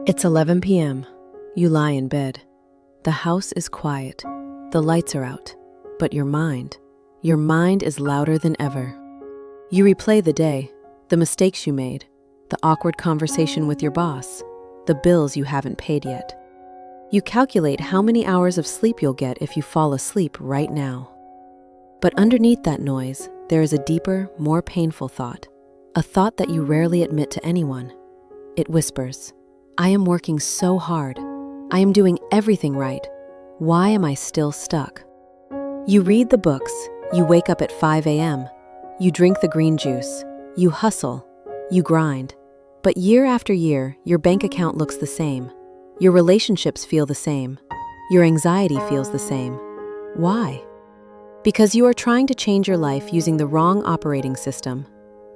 It's 11 p.m. You lie in bed. The house is quiet. The lights are out. But your mind is louder than ever. You replay the day, the mistakes you made, the awkward conversation with your boss, the bills you haven't paid yet. You calculate how many hours of sleep you'll get if you fall asleep right now. But underneath that noise, there is a deeper, more painful thought, a thought that you rarely admit to anyone. It whispers, I am working so hard. I am doing everything right. Why am I still stuck? You read the books, you wake up at 5 a.m., you drink the green juice, you hustle, you grind. But year after year, your bank account looks the same. Your relationships feel the same. Your anxiety feels the same. Why? Because you are trying to change your life using the wrong operating system.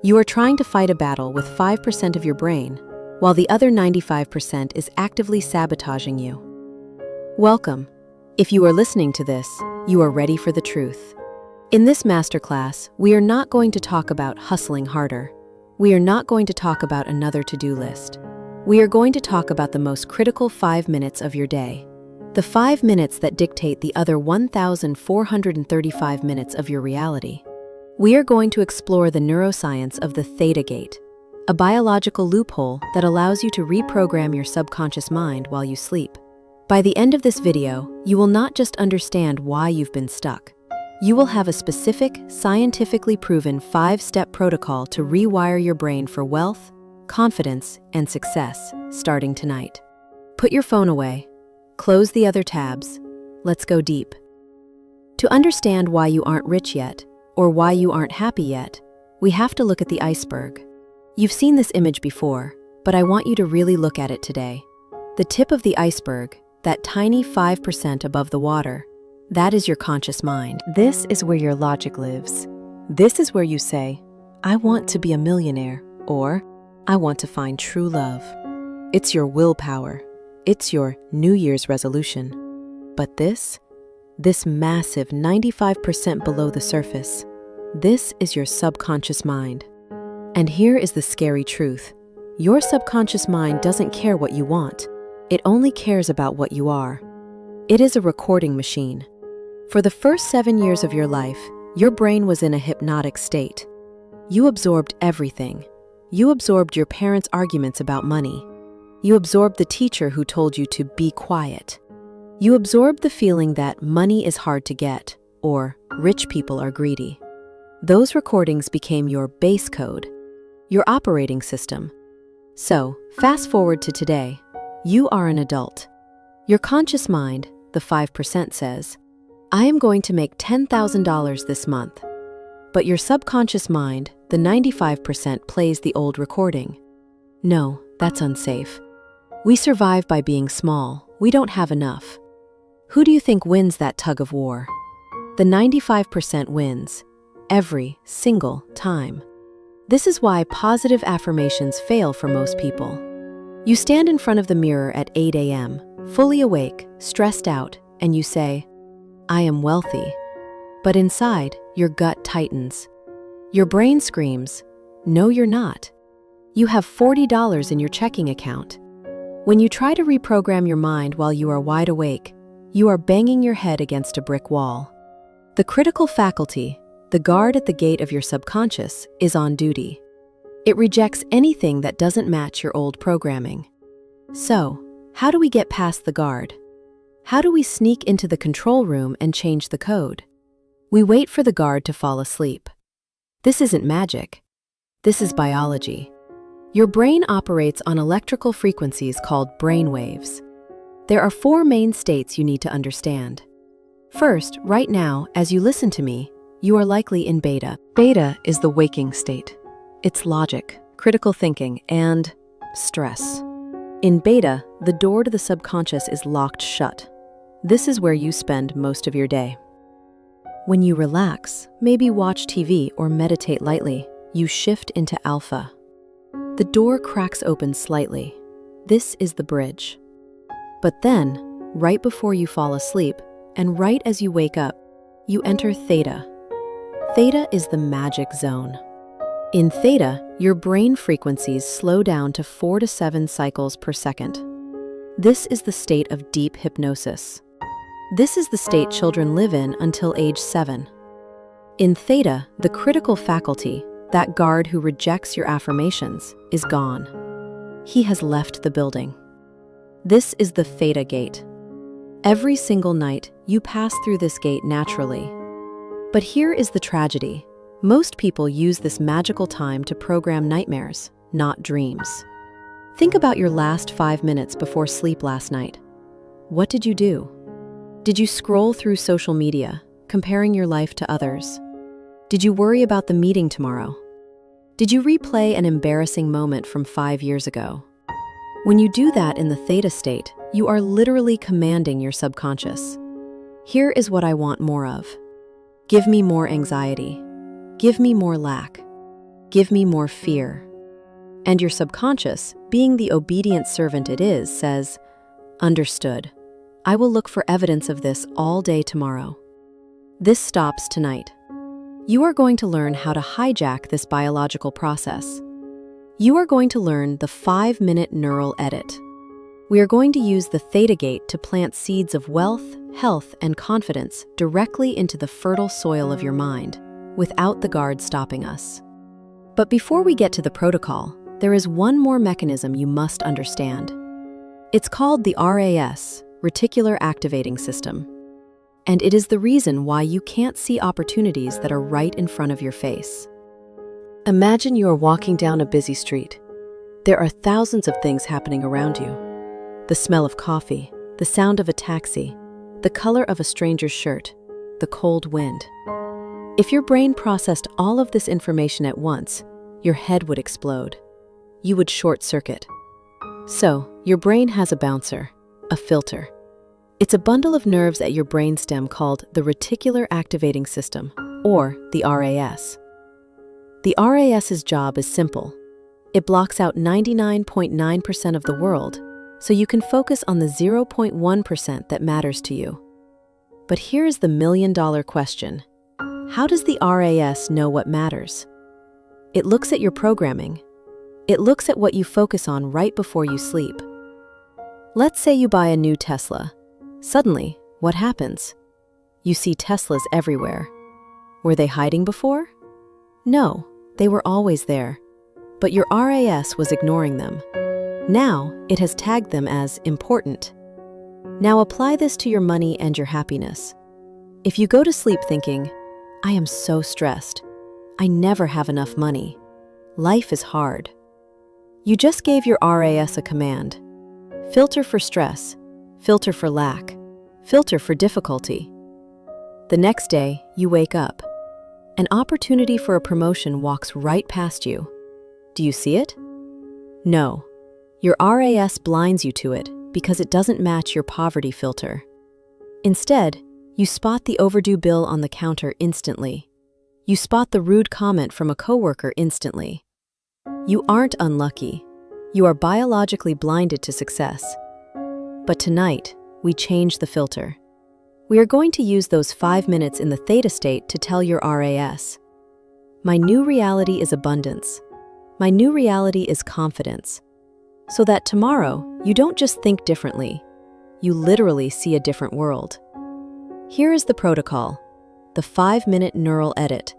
You are trying to fight a battle with 5% of your brain, while the other 95% is actively sabotaging you. Welcome. If you are listening to this, you are ready for the truth. In this masterclass, we are not going to talk about hustling harder. We are not going to talk about another to-do list. We are going to talk about the most critical 5 minutes of your day. The 5 minutes that dictate the other 1,435 minutes of your reality. We are going to explore the neuroscience of the Theta Gate, a biological loophole that allows you to reprogram your subconscious mind while you sleep. By the end of this video, you will not just understand why you've been stuck. You will have a specific, scientifically proven 5-step protocol to rewire your brain for wealth, confidence, and success, starting tonight. Put your phone away. Close the other tabs. Let's go deep. To understand why you aren't rich yet, or why you aren't happy yet, we have to look at the iceberg. You've seen this image before, but I want you to really look at it today. The tip of the iceberg, that tiny 5% above the water, that is your conscious mind. This is where your logic lives. This is where you say, I want to be a millionaire, or I want to find true love. It's your willpower. It's your New Year's resolution. But this massive 95% below the surface, this is your subconscious mind. And here is the scary truth. Your subconscious mind doesn't care what you want. It only cares about what you are. It is a recording machine. For the first 7 years of your life, your brain was in a hypnotic state. You absorbed everything. You absorbed your parents' arguments about money. You absorbed the teacher who told you to be quiet. You absorbed the feeling that money is hard to get, or rich people are greedy. Those recordings became your base code, your operating system. So, fast forward to today. You are an adult. Your conscious mind, the 5%, says, I am going to make $10,000 this month. But your subconscious mind, the 95%, plays the old recording. No, that's unsafe. We survive by being small. We don't have enough. Who do you think wins that tug of war? The 95% wins, every single time. This is why positive affirmations fail for most people. You stand in front of the mirror at 8 a.m., fully awake, stressed out, and you say, I am wealthy. But inside, your gut tightens. Your brain screams, no, you're not. You have $40 in your checking account. When you try to reprogram your mind while you are wide awake, you are banging your head against a brick wall. The critical faculty, the guard at the gate of your subconscious, is on duty. It rejects anything that doesn't match your old programming. So, how do we get past the guard? How do we sneak into the control room and change the code? We wait for the guard to fall asleep. This isn't magic. This is biology. Your brain operates on electrical frequencies called brainwaves. There are 4 main states you need to understand. First, right now, as you listen to me, you are likely in beta. Beta is the waking state. It's logic, critical thinking, and stress. In beta, the door to the subconscious is locked shut. This is where you spend most of your day. When you relax, maybe watch TV or meditate lightly, you shift into alpha. The door cracks open slightly. This is the bridge. But then, right before you fall asleep, and right as you wake up, you enter theta. Theta is the magic zone. In theta, your brain frequencies slow down to 4 to 7 cycles per second. This is the state of deep hypnosis. This is the state children live in until age 7. In Theta, the critical faculty, that guard who rejects your affirmations, is gone. He has left the building. This is the Theta gate. Every single night, you pass through this gate naturally. But here is the tragedy. Most people use this magical time to program nightmares, not dreams. Think about your last 5 minutes before sleep last night. What did you do? Did you scroll through social media, comparing your life to others? Did you worry about the meeting tomorrow? Did you replay an embarrassing moment from 5 years ago? When you do that in the Theta state, you are literally commanding your subconscious. Here is what I want more of. Give me more anxiety. Give me more lack. Give me more fear. And your subconscious, being the obedient servant it is, says, "Understood. I will look for evidence of this all day tomorrow." This stops tonight. You are going to learn how to hijack this biological process. You are going to learn the 5-minute neural edit. We are going to use the Theta gate to plant seeds of wealth, health, and confidence directly into the fertile soil of your mind, without the guard stopping us. But before we get to the protocol, there is one more mechanism you must understand. It's called the RAS, Reticular Activating System. And it is the reason why you can't see opportunities that are right in front of your face. Imagine you are walking down a busy street. There are thousands of things happening around you. The smell of coffee, the sound of a taxi, the color of a stranger's shirt, the cold wind. If your brain processed all of this information at once, your head would explode. You would short circuit. So, your brain has a bouncer, a filter. It's a bundle of nerves at your brainstem called the Reticular Activating System, or the RAS. The RAS's job is simple. It blocks out 99.9% of the world, so you can focus on the 0.1% that matters to you. But here's the million-dollar question. How does the RAS know what matters? It looks at your programming. It looks at what you focus on right before you sleep. Let's say you buy a new Tesla. Suddenly, what happens? You see Teslas everywhere. Were they hiding before? No, they were always there. But your RAS was ignoring them. Now, it has tagged them as important. Now apply this to your money and your happiness. If you go to sleep thinking, "I am so stressed. I never have enough money. Life is hard." You just gave your RAS a command. Filter for stress. Filter for lack. Filter for difficulty. The next day, you wake up. An opportunity for a promotion walks right past you. Do you see it? No. Your RAS blinds you to it because it doesn't match your poverty filter. Instead, you spot the overdue bill on the counter instantly. You spot the rude comment from a coworker instantly. You aren't unlucky. You are biologically blinded to success. But tonight, we change the filter. We are going to use those 5 minutes in the Theta state to tell your RAS, "My new reality is abundance. My new reality is confidence." So that tomorrow, you don't just think differently, you literally see a different world. Here is the protocol, the 5-minute neural edit.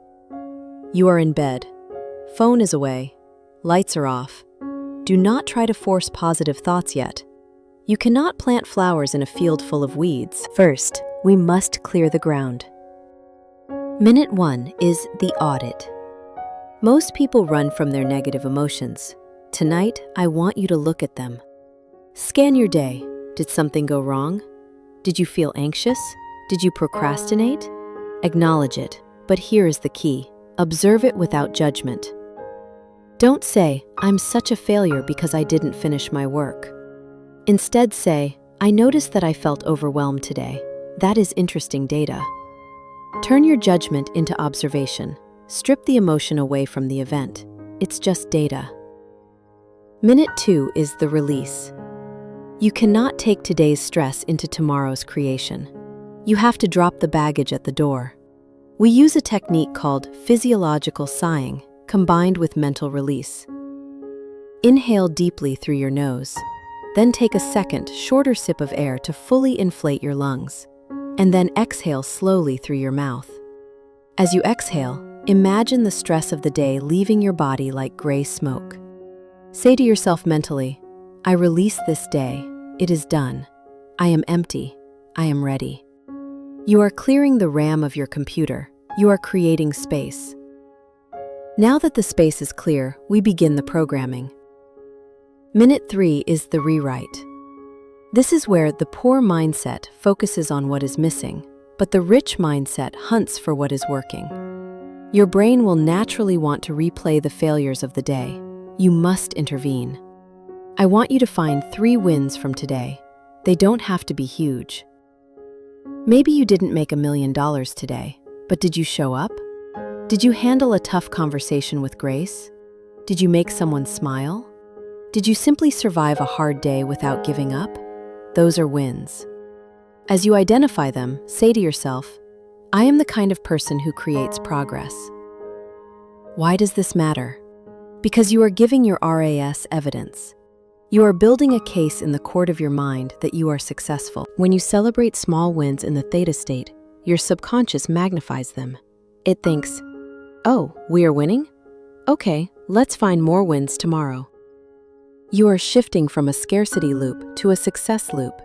You are in bed. Phone is away. Lights are off. Do not try to force positive thoughts yet. You cannot plant flowers in a field full of weeds. First, we must clear the ground. Minute 1 is the audit. Most people run from their negative emotions. Tonight, I want you to look at them. Scan your day. Did something go wrong? Did you feel anxious? Did you procrastinate? Acknowledge it, but here is the key. Observe it without judgment. Don't say, "I'm such a failure because I didn't finish my work." Instead say, "I noticed that I felt overwhelmed today. That is interesting data." Turn your judgment into observation. Strip the emotion away from the event. It's just data. Minute 2 is the release. You cannot take today's stress into tomorrow's creation. You have to drop the baggage at the door. We use a technique called physiological sighing, combined with mental release. Inhale deeply through your nose. Then take a second, shorter sip of air to fully inflate your lungs. And then exhale slowly through your mouth. As you exhale, imagine the stress of the day leaving your body like gray smoke. Say to yourself mentally, I release this day. It is done. I am empty. I am ready. You are clearing the RAM of your computer. You are creating space. Now that the space is clear, we begin the programming. Minute 3 is the rewrite. This is where the poor mindset focuses on what is missing, but the rich mindset hunts for what is working. Your brain will naturally want to replay the failures of the day. You must intervene. I want you to find 3 wins from today. They don't have to be huge. Maybe you didn't make $1 million today, but did you show up? Did you handle a tough conversation with grace? Did you make someone smile? Did you simply survive a hard day without giving up? Those are wins. As you identify them, say to yourself, I am the kind of person who creates progress. Why does this matter? Because you are giving your RAS evidence. You are building a case in the court of your mind that you are successful. When you celebrate small wins in the Theta State, your subconscious magnifies them. It thinks, oh, we are winning? Okay, let's find more wins tomorrow. You are shifting from a scarcity loop to a success loop.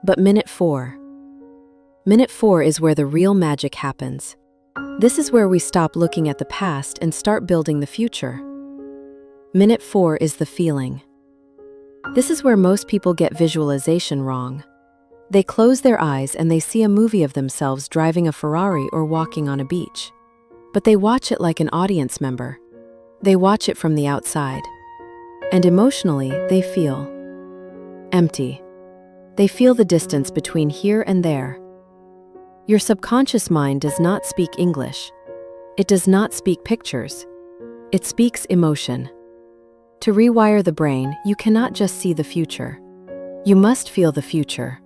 But minute 4. Minute 4 is where the real magic happens. This is where we stop looking at the past and start building the future. Minute 4 is the feeling. This is where most people get visualization wrong. They close their eyes and they see a movie of themselves driving a Ferrari or walking on a beach. But they watch it like an audience member. They watch it from the outside. And emotionally, they feel empty. They feel the distance between here and there. Your subconscious mind does not speak English. It does not speak pictures. It speaks emotion. To rewire the brain, you cannot just see the future. You must feel the future.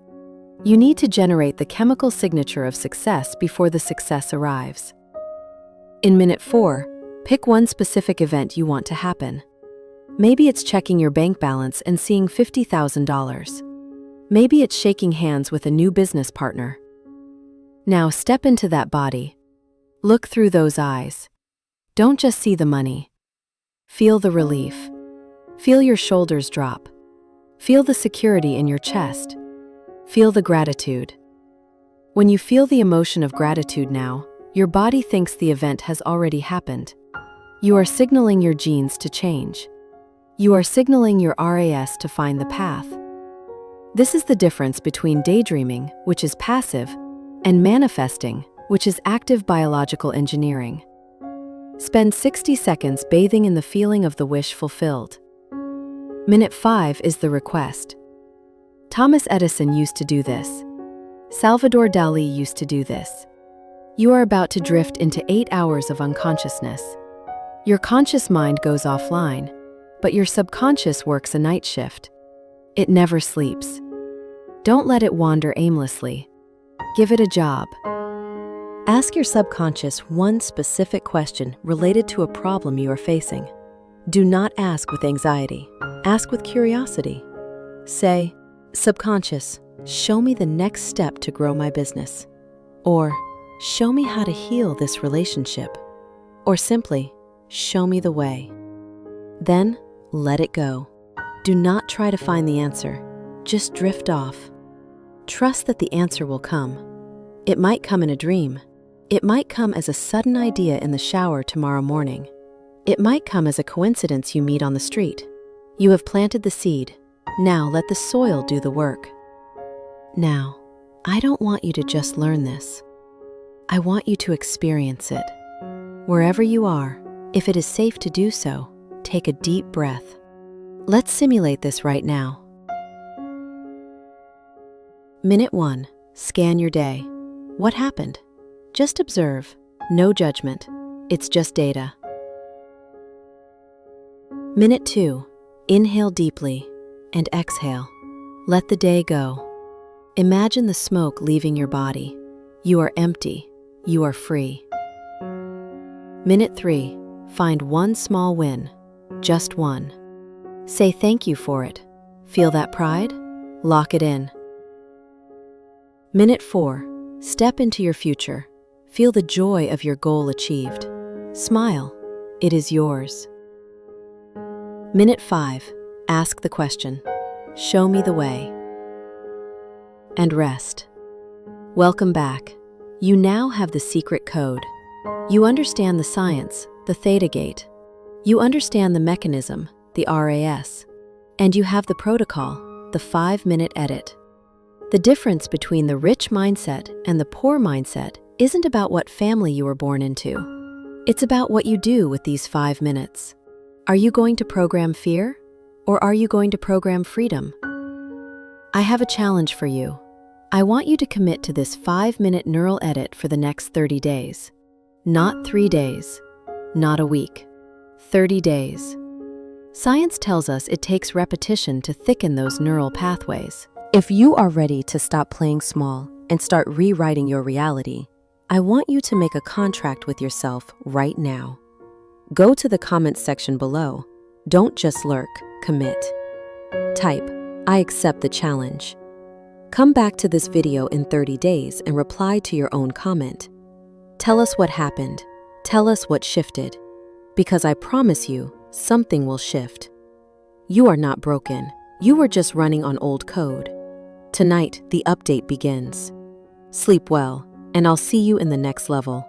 You need to generate the chemical signature of success before the success arrives. In minute 4, pick one specific event you want to happen. Maybe it's checking your bank balance and seeing $50,000. Maybe it's shaking hands with a new business partner. Now step into that body. Look through those eyes. Don't just see the money. Feel the relief. Feel your shoulders drop. Feel the security in your chest. Feel the gratitude. When you feel the emotion of gratitude now, your body thinks the event has already happened. You are signaling your genes to change. You are signaling your RAS to find the path. This is the difference between daydreaming, which is passive, and manifesting, which is active biological engineering. Spend 60 seconds bathing in the feeling of the wish fulfilled. Minute 5 is the request. Thomas Edison used to do this. Salvador Dali used to do this. You are about to drift into 8 hours of unconsciousness. Your conscious mind goes offline, but your subconscious works a night shift. It never sleeps. Don't let it wander aimlessly. Give it a job. Ask your subconscious one specific question related to a problem you are facing. Do not ask with anxiety. Ask with curiosity. Say, subconscious, show me the next step to grow my business. Or, show me how to heal this relationship. Or simply, show me the way. Then, let it go. Do not try to find the answer. Just drift off. Trust that the answer will come. It might come in a dream. It might come as a sudden idea in the shower tomorrow morning. It might come as a coincidence you meet on the street. You have planted the seed. Now let the soil do the work. Now, I don't want you to just learn this. I want you to experience it. Wherever you are, if it is safe to do so, take a deep breath. Let's simulate this right now. Minute 1. Scan your day. What happened? Just observe. No judgment. It's just data. Minute 2. Inhale deeply and exhale. Let the day go. Imagine the smoke leaving your body. You are empty. You are free. Minute 3. Find one small win. Just one. Say thank you for it. Feel that pride? Lock it in. Minute 4. Step into your future. Feel the joy of your goal achieved. Smile. It is yours. Minute 5. Ask the question. Show me the way. And rest. Welcome back. You now have the secret code. You understand the science, the Theta Gate. You understand the mechanism, the RAS. And you have the protocol, the 5-minute edit. The difference between the rich mindset and the poor mindset isn't about what family you were born into. It's about what you do with these 5 minutes. Are you going to program fear? Or are you going to program freedom? I have a challenge for you. I want you to commit to this 5-minute neural edit for the next 30 days. Not 3 days, not a week, 30 days. Science tells us it takes repetition to thicken those neural pathways. If you are ready to stop playing small and start rewriting your reality, I want you to make a contract with yourself right now. Go to the comments section below. Don't just lurk, commit. Type, I accept the challenge. Come back to this video in 30 days and reply to your own comment. Tell us what happened. Tell us what shifted. Because I promise you, something will shift. You are not broken. You are just running on old code. Tonight, the update begins. Sleep well, and I'll see you in the next level.